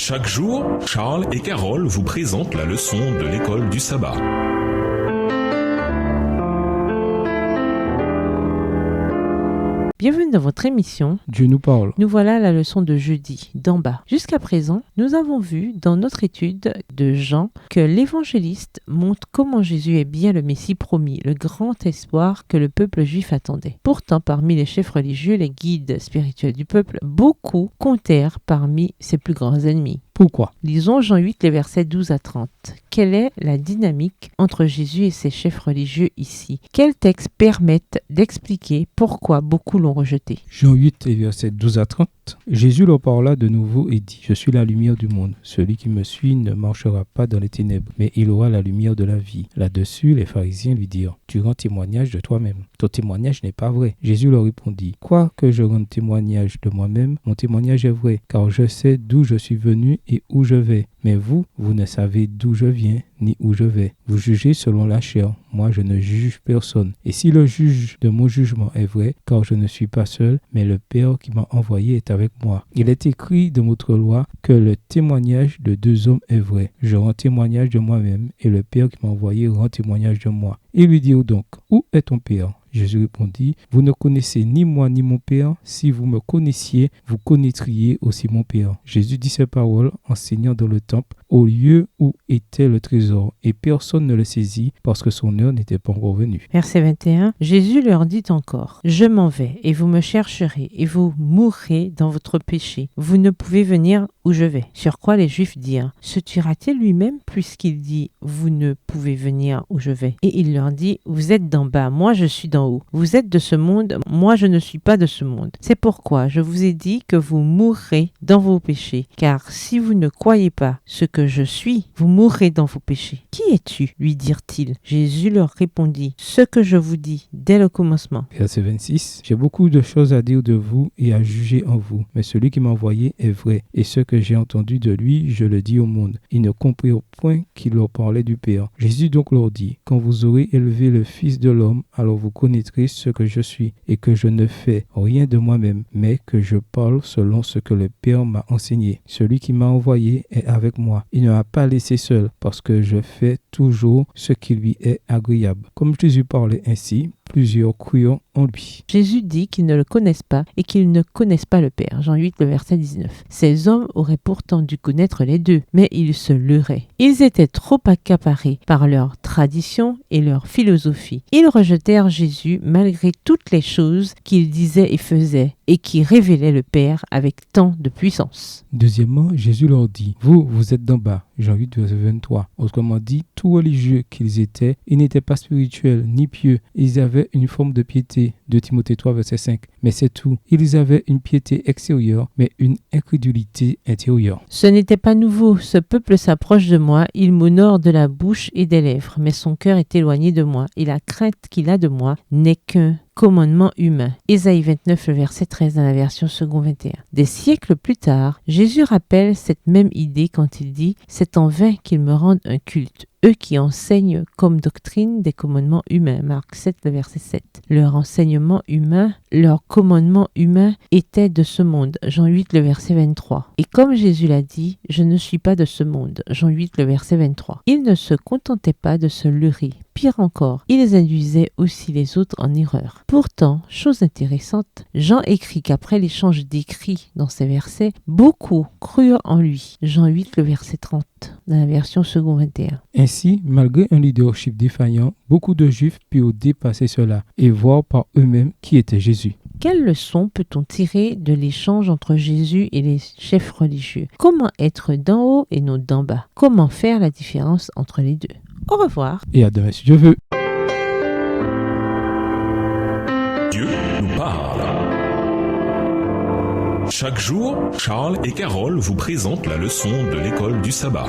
Chaque jour, Charles et Carole vous présentent la leçon de l'école du sabbat. Bienvenue dans votre émission Dieu nous parle. Nous voilà à la leçon de jeudi, d'en bas. Jusqu'à présent, nous avons vu dans notre étude de Jean que l'évangéliste montre comment Jésus est bien le Messie promis, le grand espoir que le peuple juif attendait. Pourtant, parmi les chefs religieux, les guides spirituels du peuple, beaucoup comptèrent parmi ses plus grands ennemis. Pourquoi? Lisons Jean 8, les versets 12 à 30. Quelle est la dynamique entre Jésus et ses chefs religieux ici? Quels textes permettent d'expliquer pourquoi beaucoup l'ont rejeté? Jean 8, les versets 12 à 30. Jésus leur parla de nouveau et dit: Je suis la lumière du monde. Celui qui me suit ne marchera pas dans les ténèbres, mais il aura la lumière de la vie. Là-dessus, les pharisiens lui dirent: Tu rends témoignage de toi-même. Ton témoignage n'est pas vrai. Jésus leur répondit: Quoi que je rende témoignage de moi-même, mon témoignage est vrai, car je sais d'où je suis venu et où je vais. Mais vous ne savez d'où je viens ni où je vais. Vous jugez selon la chair. Moi, je ne juge personne. Et si le juge de mon jugement est vrai, car je ne suis pas seul, mais le Père qui m'a envoyé est avec moi. Il est écrit dans votre loi que le témoignage de deux hommes est vrai. Je rends témoignage de moi-même, et le Père qui m'a envoyé rend témoignage de moi. Ils lui dirent donc: Où est ton Père? Jésus répondit: Vous ne connaissez ni moi ni mon Père. Si vous me connaissiez, vous connaîtriez aussi mon Père. Jésus dit ces paroles enseignant dans le temple, au lieu où était le trésor, et personne ne le saisit parce que son heure n'était pas encore venue. Verset 21, Jésus leur dit encore: Je m'en vais, et vous me chercherez, et vous mourrez dans votre péché. Vous ne pouvez venir où je vais. Sur quoi les Juifs dirent: Se tuera-t-il lui-même puisqu'il dit: Vous ne pouvez venir où je vais? Et il leur dit: Vous êtes d'en bas, moi je suis d'en haut. Vous êtes de ce monde, moi je ne suis pas de ce monde. C'est pourquoi je vous ai dit que vous mourrez dans vos péchés. Car si vous ne croyez pas ce que je suis, vous mourrez dans vos péchés. Qui es-tu? Lui dirent-ils. Jésus leur répondit: Ce que je vous dis dès le commencement. Verset 26. J'ai beaucoup de choses à dire de vous et à juger en vous, mais celui qui m'a envoyé est vrai, et ce que j'ai entendu de lui, je le dis au monde. Ils ne comprirent point qu'il leur parlait du Père. Jésus donc leur dit: Quand vous aurez élevé le Fils de l'homme, alors vous connaîtrez ce que je suis, et que je ne fais rien de moi-même, mais que je parle selon ce que le Père m'a enseigné. Celui qui m'a envoyé est avec moi. Il ne m'a pas laissé seul, parce que je fais toujours ce qui lui est agréable. Comme Jésus parlait ainsi, plusieurs crurent en lui. Jésus dit qu'ils ne le connaissent pas et qu'ils ne connaissent pas le Père. Jean 8, le verset 19. Ces hommes auraient pourtant dû connaître les deux, mais ils se leurraient. Ils étaient trop accaparés par leur tradition et leur philosophie. Ils rejetèrent Jésus malgré toutes les choses qu'il disait et faisait et qui révélaient le Père avec tant de puissance. Deuxièmement, Jésus leur dit: Vous êtes d'en bas. Jean 8, verset 23. Autrement dit, tout religieux qu'ils étaient, ils n'étaient pas spirituels ni pieux. Ils avaient une forme de piété. 2 Timothée 3, verset 5. Mais c'est tout. Ils avaient une piété extérieure, mais une incrédulité intérieure. Ce n'était pas nouveau. Ce peuple s'approche de moi. Il m'honore de la bouche et des lèvres, mais son cœur est éloigné de moi. Et la crainte qu'il a de moi n'est qu'un commandement humain. Ésaïe 29, le verset 13 dans la version second 21. Des siècles plus tard, Jésus rappelle cette même idée quand il dit: C'est en vain qu'ils me rendent un culte, eux qui enseignent comme doctrine des commandements humains. Marc 7, le verset 7. Leur enseignement humain, leur commandement humain était de ce monde. Jean 8, le verset 23. Et comme Jésus l'a dit: Je ne suis pas de ce monde. Jean 8, le verset 23. Ils ne se contentaient pas de se leurrer. Pire encore, ils induisaient aussi les autres en erreur. Pourtant, chose intéressante, Jean écrit qu'après l'échange d'écrits dans ces versets, beaucoup crurent en lui. Jean 8, le verset 30, dans la version second 21. Ainsi, malgré un leadership défaillant, beaucoup de Juifs purent dépasser cela et voir par eux-mêmes qui était Jésus. Quelle leçon peut-on tirer de l'échange entre Jésus et les chefs religieux? Comment être d'en haut et non d'en bas? Comment faire la différence entre les deux? Au revoir. Et à demain si Dieu veut. Dieu nous parle. Chaque jour, Charles et Carole vous présentent la leçon de l'école du sabbat.